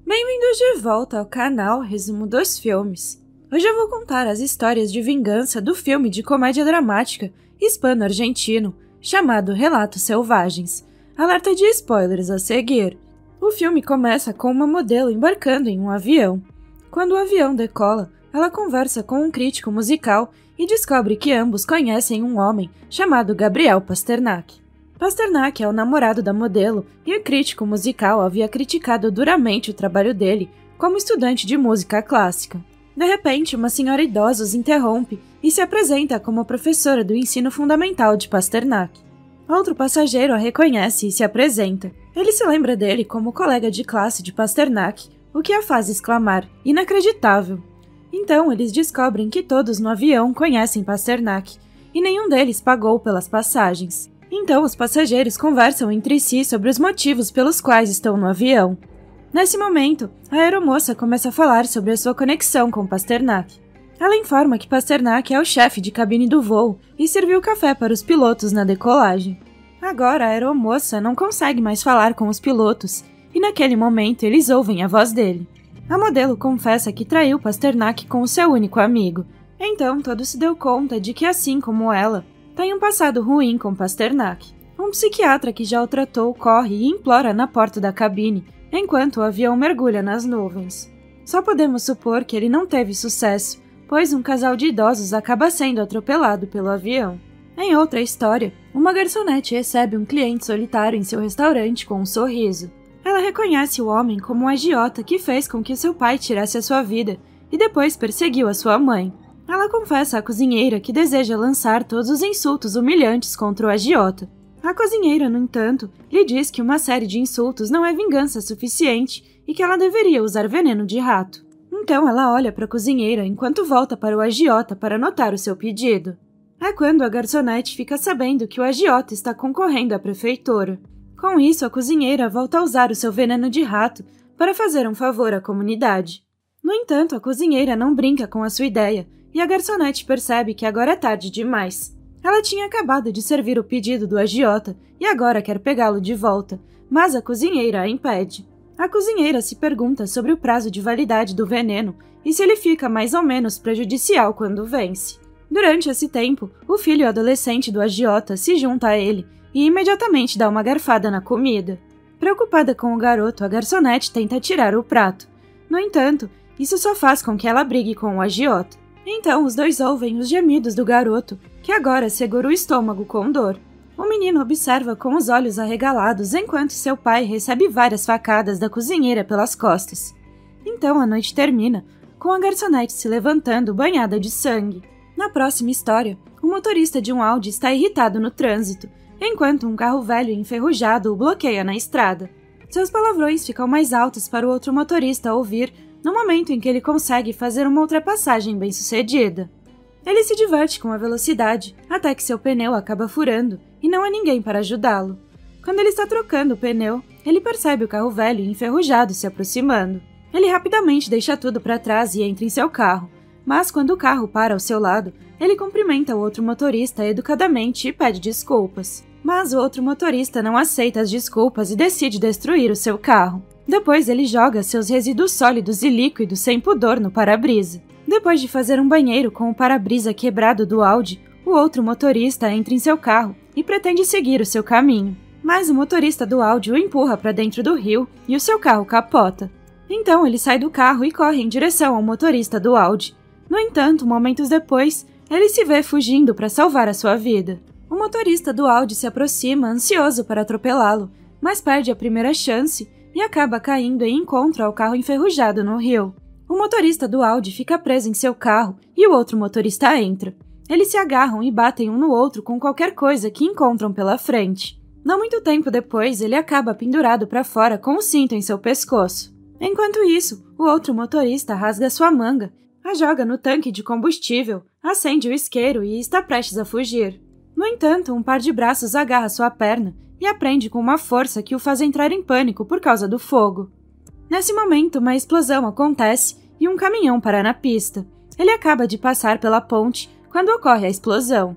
Bem-vindos de volta ao canal Resumo dos Filmes. Hoje eu vou contar as histórias de vingança do filme de comédia dramática hispano-argentino chamado Relatos Selvagens. Alerta de spoilers a seguir. O filme começa com uma modelo embarcando em um avião. Quando o avião decola, ela conversa com um crítico musical e descobre que ambos conhecem um homem chamado Gabriel Pasternak. Pasternak é o namorado da modelo e o crítico musical havia criticado duramente o trabalho dele como estudante de música clássica. De repente, uma senhora idosa os interrompe e se apresenta como professora do ensino fundamental de Pasternak. Outro passageiro a reconhece e se apresenta. Ele se lembra dele como colega de classe de Pasternak, o que a faz exclamar, inacreditável. Então, eles descobrem que todos no avião conhecem Pasternak, e nenhum deles pagou pelas passagens. Então, os passageiros conversam entre si sobre os motivos pelos quais estão no avião. Nesse momento, a aeromoça começa a falar sobre a sua conexão com Pasternak. Ela informa que Pasternak é o chefe de cabine do voo e serviu café para os pilotos na decolagem. Agora, a aeromoça não consegue mais falar com os pilotos, e naquele momento eles ouvem a voz dele. A modelo confessa que traiu Pasternak com o seu único amigo. Então, todos se deu conta de que, assim como ela, tem um passado ruim com Pasternak. Um psiquiatra que já o tratou corre e implora na porta da cabine, enquanto o avião mergulha nas nuvens. Só podemos supor que ele não teve sucesso, pois um casal de idosos acaba sendo atropelado pelo avião. Em outra história, uma garçonete recebe um cliente solitário em seu restaurante com um sorriso. Ela reconhece o homem como um agiota que fez com que seu pai tirasse a sua vida e depois perseguiu a sua mãe. Ela confessa à cozinheira que deseja lançar todos os insultos humilhantes contra o agiota. A cozinheira, no entanto, lhe diz que uma série de insultos não é vingança suficiente e que ela deveria usar veneno de rato. Então ela olha para a cozinheira enquanto volta para o agiota para anotar o seu pedido. É quando a garçonete fica sabendo que o agiota está concorrendo à prefeitura. Com isso, a cozinheira volta a usar o seu veneno de rato para fazer um favor à comunidade. No entanto, a cozinheira não brinca com a sua ideia, e a garçonete percebe que agora é tarde demais. Ela tinha acabado de servir o pedido do agiota e agora quer pegá-lo de volta, mas a cozinheira a impede. A cozinheira se pergunta sobre o prazo de validade do veneno e se ele fica mais ou menos prejudicial quando vence. Durante esse tempo, o filho adolescente do agiota se junta a ele e imediatamente dá uma garfada na comida. Preocupada com o garoto, a garçonete tenta tirar o prato. No entanto, isso só faz com que ela brigue com o agiota. Então, os dois ouvem os gemidos do garoto, que agora segura o estômago com dor. O menino observa com os olhos arregalados enquanto seu pai recebe várias facadas da cozinheira pelas costas. Então, a noite termina, com a garçonete se levantando banhada de sangue. Na próxima história, o motorista de um Audi está irritado no trânsito, enquanto um carro velho e enferrujado o bloqueia na estrada. Seus palavrões ficam mais altos para o outro motorista ouvir no momento em que ele consegue fazer uma ultrapassagem bem-sucedida. Ele se diverte com a velocidade, até que seu pneu acaba furando e não há ninguém para ajudá-lo. Quando ele está trocando o pneu, ele percebe o carro velho e enferrujado se aproximando. Ele rapidamente deixa tudo para trás e entra em seu carro, mas quando o carro para ao seu lado, ele cumprimenta o outro motorista educadamente e pede desculpas. Mas o outro motorista não aceita as desculpas e decide destruir o seu carro. Depois ele joga seus resíduos sólidos e líquidos sem pudor no para-brisa. Depois de fazer um banheiro com o para-brisa quebrado do Audi, o outro motorista entra em seu carro e pretende seguir o seu caminho. Mas o motorista do Audi o empurra para dentro do rio e o seu carro capota. Então ele sai do carro e corre em direção ao motorista do Audi. No entanto, momentos depois, ele se vê fugindo para salvar a sua vida. O motorista do Audi se aproxima, ansioso para atropelá-lo, mas perde a primeira chance e acaba caindo em encontro ao carro enferrujado no rio. O motorista do Audi fica preso em seu carro e o outro motorista entra. Eles se agarram e batem um no outro com qualquer coisa que encontram pela frente. Não muito tempo depois, ele acaba pendurado para fora com o cinto em seu pescoço. Enquanto isso, o outro motorista rasga sua manga, a joga no tanque de combustível, acende o isqueiro e está prestes a fugir. No entanto, um par de braços agarra sua perna e a prende com uma força que o faz entrar em pânico por causa do fogo. Nesse momento, uma explosão acontece e um caminhão para na pista. Ele acaba de passar pela ponte quando ocorre a explosão.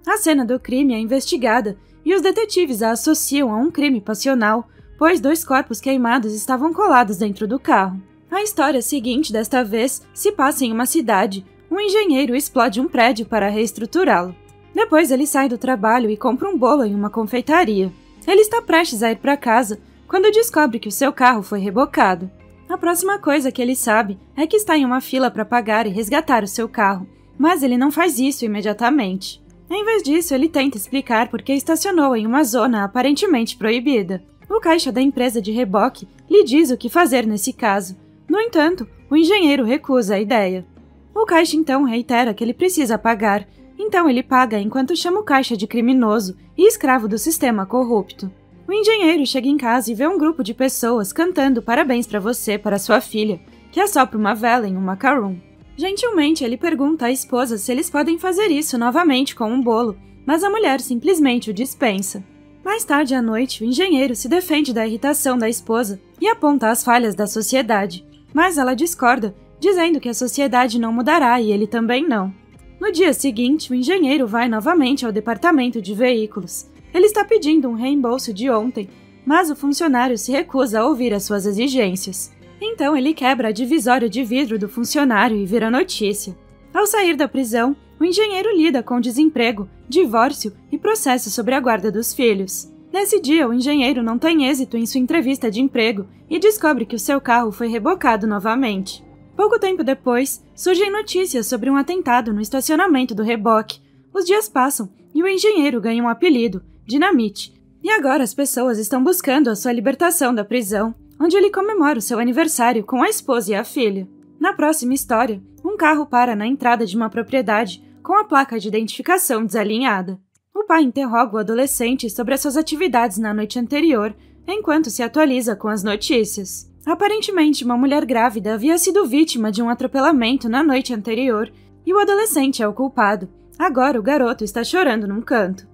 A cena do crime é investigada e os detetives a associam a um crime passional pois 2 corpos queimados estavam colados dentro do carro. A história seguinte, desta vez, se passa em uma cidade. Um engenheiro explode um prédio para reestruturá-lo. Depois ele sai do trabalho e compra um bolo em uma confeitaria. Ele está prestes a ir para casa quando descobre que o seu carro foi rebocado. A próxima coisa que ele sabe é que está em uma fila para pagar e resgatar o seu carro, mas ele não faz isso imediatamente. Em vez disso, ele tenta explicar por que estacionou em uma zona aparentemente proibida. O caixa da empresa de reboque lhe diz o que fazer nesse caso. No entanto, o engenheiro recusa a ideia. O caixa então reitera que ele precisa pagar, então ele paga enquanto chama o caixa de criminoso e escravo do sistema corrupto. O engenheiro chega em casa e vê um grupo de pessoas cantando parabéns para você, para sua filha, que assopra uma vela em um macaron. Gentilmente, ele pergunta à esposa se eles podem fazer isso novamente com um bolo, mas a mulher simplesmente o dispensa. Mais tarde à noite, o engenheiro se defende da irritação da esposa e aponta as falhas da sociedade, mas ela discorda, dizendo que a sociedade não mudará e ele também não. No dia seguinte, o engenheiro vai novamente ao departamento de veículos. Ele está pedindo um reembolso de ontem, mas o funcionário se recusa a ouvir as suas exigências. Então ele quebra a divisória de vidro do funcionário e vira notícia. Ao sair da prisão, o engenheiro lida com desemprego, divórcio e processo sobre a guarda dos filhos. Nesse dia, o engenheiro não tem êxito em sua entrevista de emprego e descobre que o seu carro foi rebocado novamente. Pouco tempo depois, surgem notícias sobre um atentado no estacionamento do reboque. Os dias passam e o engenheiro ganha um apelido, Dinamite. E agora as pessoas estão buscando a sua libertação da prisão, onde ele comemora o seu aniversário com a esposa e a filha. Na próxima história, um carro para na entrada de uma propriedade com a placa de identificação desalinhada. O pai interroga o adolescente sobre as suas atividades na noite anterior, enquanto se atualiza com as notícias. Aparentemente, uma mulher grávida havia sido vítima de um atropelamento na noite anterior e o adolescente é o culpado. Agora o garoto está chorando num canto.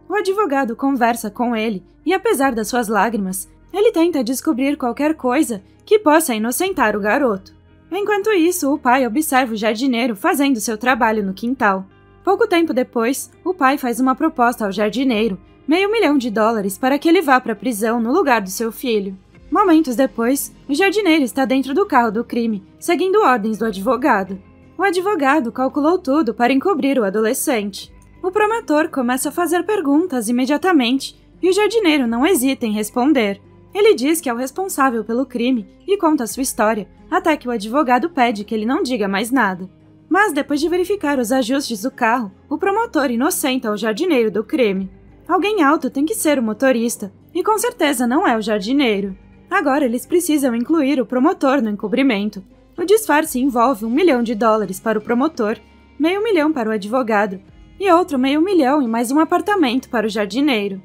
O advogado conversa com ele e, apesar das suas lágrimas, ele tenta descobrir qualquer coisa que possa inocentar o garoto. Enquanto isso, o pai observa o jardineiro fazendo seu trabalho no quintal. Pouco tempo depois, o pai faz uma proposta ao jardineiro, $500.000 para que ele vá para a prisão no lugar do seu filho. Momentos depois, o jardineiro está dentro do carro do crime, seguindo ordens do advogado. O advogado calculou tudo para encobrir o adolescente. O promotor começa a fazer perguntas imediatamente e o jardineiro não hesita em responder. Ele diz que é o responsável pelo crime e conta sua história, até que o advogado pede que ele não diga mais nada. Mas depois de verificar os ajustes do carro, o promotor inocenta o jardineiro do crime. Alguém alto tem que ser o motorista, e com certeza não é o jardineiro. Agora eles precisam incluir o promotor no encobrimento. O disfarce envolve $1.000.000 para o promotor, $500.000 para o advogado, e outro $500.000 e mais um apartamento para o jardineiro.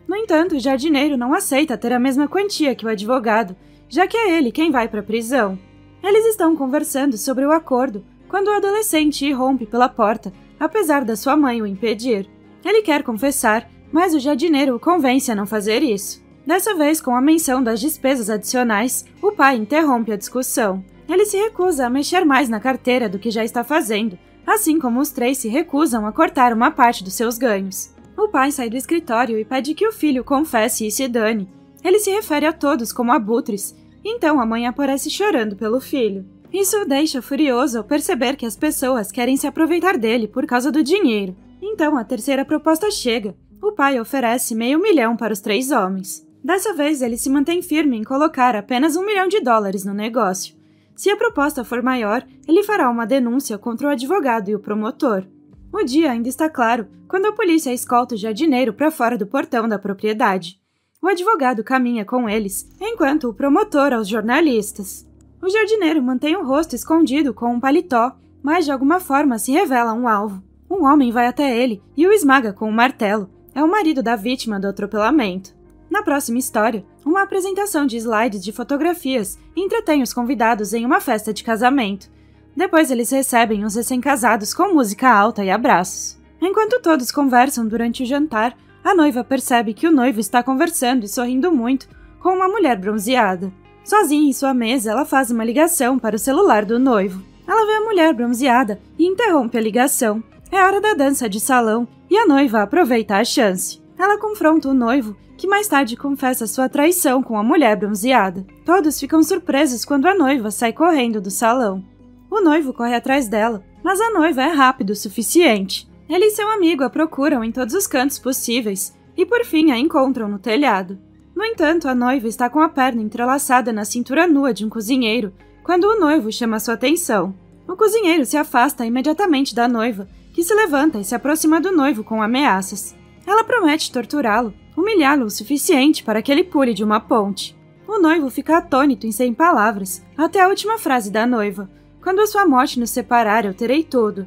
No entanto, o jardineiro não aceita ter a mesma quantia que o advogado, já que é ele quem vai para a prisão. Eles estão conversando sobre o acordo quando o adolescente irrompe pela porta, apesar da sua mãe o impedir. Ele quer confessar, mas o jardineiro o convence a não fazer isso. Dessa vez, com a menção das despesas adicionais, o pai interrompe a discussão. Ele se recusa a mexer mais na carteira do que já está fazendo, assim como os 3 se recusam a cortar uma parte dos seus ganhos. O pai sai do escritório e pede que o filho confesse e se dane. Ele se refere a todos como abutres, então a mãe aparece chorando pelo filho. Isso o deixa furioso ao perceber que as pessoas querem se aproveitar dele por causa do dinheiro. Então a terceira proposta chega. O pai oferece $500.000 para os 3 homens. Dessa vez ele se mantém firme em colocar apenas $1.000.000 no negócio. Se a proposta for maior, ele fará uma denúncia contra o advogado e o promotor. O dia ainda está claro quando a polícia escolta o jardineiro para fora do portão da propriedade. O advogado caminha com eles, enquanto o promotor aos jornalistas. O jardineiro mantém o rosto escondido com um paletó, mas de alguma forma se revela um alvo. Um homem vai até ele e o esmaga com um martelo. É o marido da vítima do atropelamento. Na próxima história, uma apresentação de slides de fotografias entretém os convidados em uma festa de casamento. Depois eles recebem os recém-casados com música alta e abraços. Enquanto todos conversam durante o jantar, a noiva percebe que o noivo está conversando e sorrindo muito com uma mulher bronzeada. Sozinha em sua mesa, ela faz uma ligação para o celular do noivo. Ela vê a mulher bronzeada e interrompe a ligação. É hora da dança de salão e a noiva aproveita a chance. Ela confronta o noivo que mais tarde confessa sua traição com a mulher bronzeada. Todos ficam surpresos quando a noiva sai correndo do salão. O noivo corre atrás dela, mas a noiva é rápido o suficiente. Ele e seu amigo a procuram em todos os cantos possíveis e por fim a encontram no telhado. No entanto, a noiva está com a perna entrelaçada na cintura nua de um cozinheiro quando o noivo chama sua atenção. O cozinheiro se afasta imediatamente da noiva, que se levanta e se aproxima do noivo com ameaças. Ela promete torturá-lo, humilhá-lo o suficiente para que ele pule de uma ponte. O noivo fica atônito e sem palavras, até a última frase da noiva: "Quando a sua morte nos separar, eu terei tudo."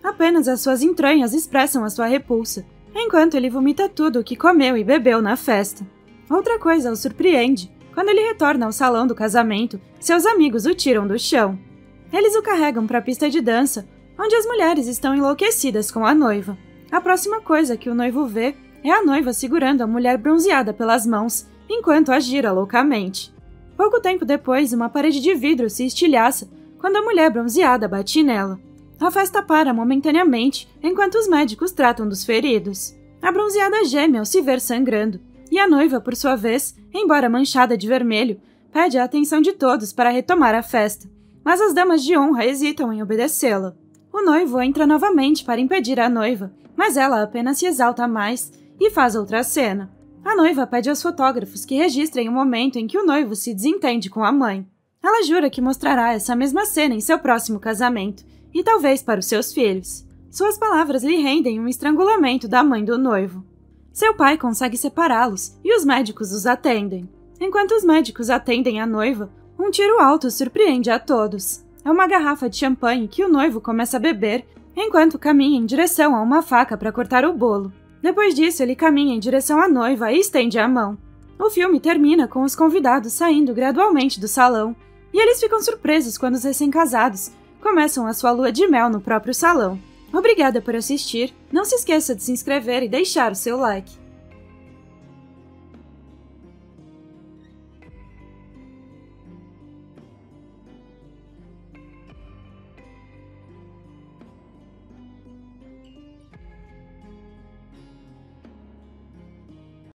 Apenas as suas entranhas expressam a sua repulsa, enquanto ele vomita tudo o que comeu e bebeu na festa. Outra coisa o surpreende. Quando ele retorna ao salão do casamento, seus amigos o tiram do chão. Eles o carregam para a pista de dança, onde as mulheres estão enlouquecidas com a noiva. A próxima coisa que o noivo vê é a noiva segurando a mulher bronzeada pelas mãos, enquanto a gira loucamente. Pouco tempo depois, uma parede de vidro se estilhaça quando a mulher bronzeada bate nela. A festa para momentaneamente, enquanto os médicos tratam dos feridos. A bronzeada geme ao se ver sangrando, e a noiva, por sua vez, embora manchada de vermelho, pede a atenção de todos para retomar a festa, mas as damas de honra hesitam em obedecê-la. O noivo entra novamente para impedir a noiva, mas ela apenas se exalta mais e faz outra cena. A noiva pede aos fotógrafos que registrem o momento em que o noivo se desentende com a mãe. Ela jura que mostrará essa mesma cena em seu próximo casamento, e talvez para os seus filhos. Suas palavras lhe rendem um estrangulamento da mãe do noivo. Seu pai consegue separá-los e os médicos os atendem. Enquanto os médicos atendem a noiva, um tiro alto surpreende a todos. É uma garrafa de champanhe que o noivo começa a beber, enquanto caminha em direção a uma faca para cortar o bolo. Depois disso, ele caminha em direção à noiva e estende a mão. O filme termina com os convidados saindo gradualmente do salão, e eles ficam surpresos quando os recém-casados começam a sua lua de mel no próprio salão. Obrigada por assistir, não se esqueça de se inscrever e deixar o seu like.